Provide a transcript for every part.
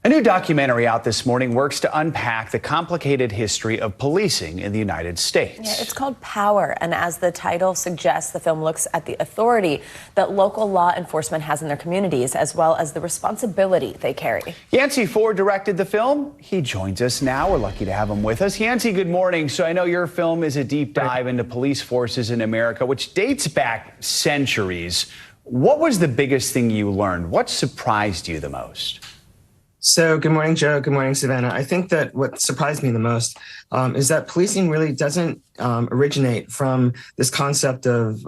A new documentary out this morning works to unpack the complicated history of policing in the United States. Yeah, it's called Power, and as the title suggests, the film looks at the authority that local law enforcement has in their communities, as well as the responsibility they carry. Yance Ford directed the film. He joins us now. We're lucky to have him with us. Yance, good morning. So I know your film is a deep dive into police forces in America, which dates back centuries. What was the biggest thing you learned? What surprised you the most? So good morning, Joe. Good morning, Savannah. I think that what surprised me the most is that policing really doesn't originate from this concept of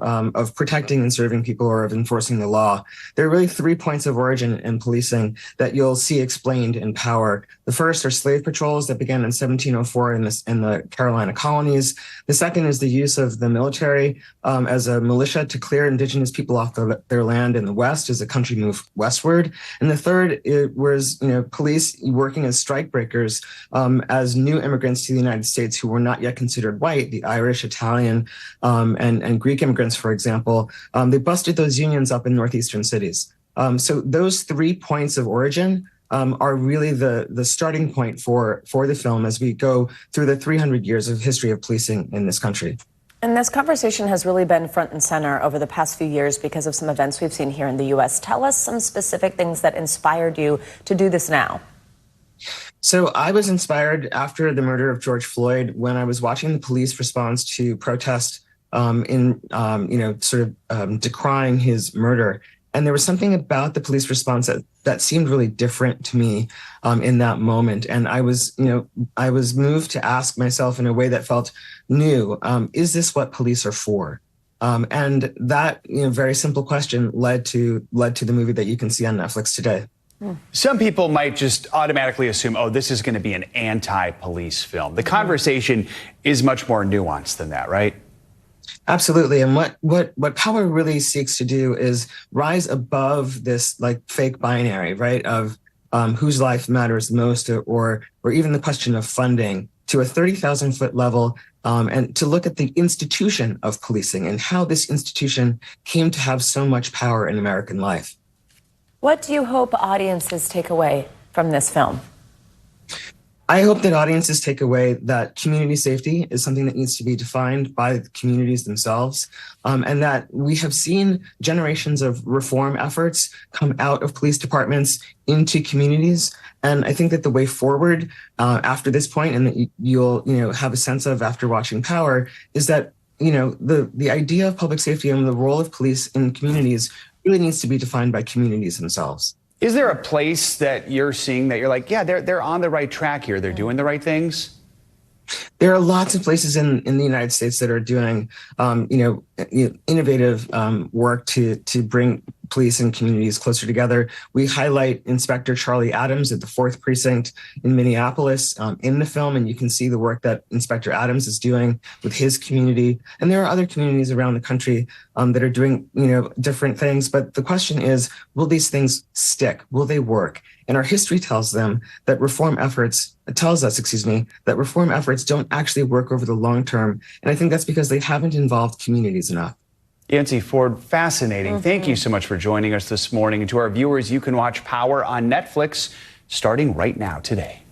protecting and serving people or of enforcing the law. There are really 3 points of origin in policing that you'll see explained in Power. The first are slave patrols that began in 1704 in the Carolina colonies. The second is the use of the military as a militia to clear indigenous people off their land in the West as the country moved westward. And the third was, police working as strikebreakers as new immigrants to the United States who were not yet considered white, the Irish, Italian, and Greek immigrants, for example. They busted those unions up in northeastern cities. So those 3 points of origin are really the starting point for the film as we go through the 300 years of history of policing in this country. And this conversation has really been front and center over the past few years because of some events we've seen here in the U.S. Tell us some specific things that inspired you to do this now. So I was inspired after the murder of George Floyd when I was watching the police response to protest decrying his murder. And there was something about the police response that seemed really different to me in that moment. And I was moved to ask myself in a way that felt new, is this what police are for? And that very simple question led to the movie that you can see on Netflix today. Some people might just automatically assume, oh, this is going to be an anti-police film. The conversation is much more nuanced than that, right? Absolutely. And what Power really seeks to do is rise above this fake binary, right, of whose life matters most or even the question of funding to a 30,000-foot level and to look at the institution of policing and how this institution came to have so much power in American life. What do you hope audiences take away from this film? I hope that audiences take away that community safety is something that needs to be defined by the communities themselves, and that we have seen generations of reform efforts come out of police departments into communities. And I think that the way forward after this point, and that you'll have a sense of after watching Power, is that the idea of public safety and the role of police in communities really needs to be defined by communities themselves. Is there a place that you're seeing that you're like, yeah, they're on the right track here, they're doing the right things? There are lots of places in the United States that are doing, innovative work to bring police and communities closer together. We highlight Inspector Charlie Adams at the 4th Precinct in Minneapolis in the film, and you can see the work that Inspector Adams is doing with his community. And there are other communities around the country that are doing, different things. But the question is, will these things stick? Will they work? And our history tells us that reform efforts don't actually work over the long term. And I think that's because they haven't involved communities enough. Yance Ford, fascinating. Thank you so much for joining us this morning. And to our viewers, you can watch Power on Netflix starting right now today.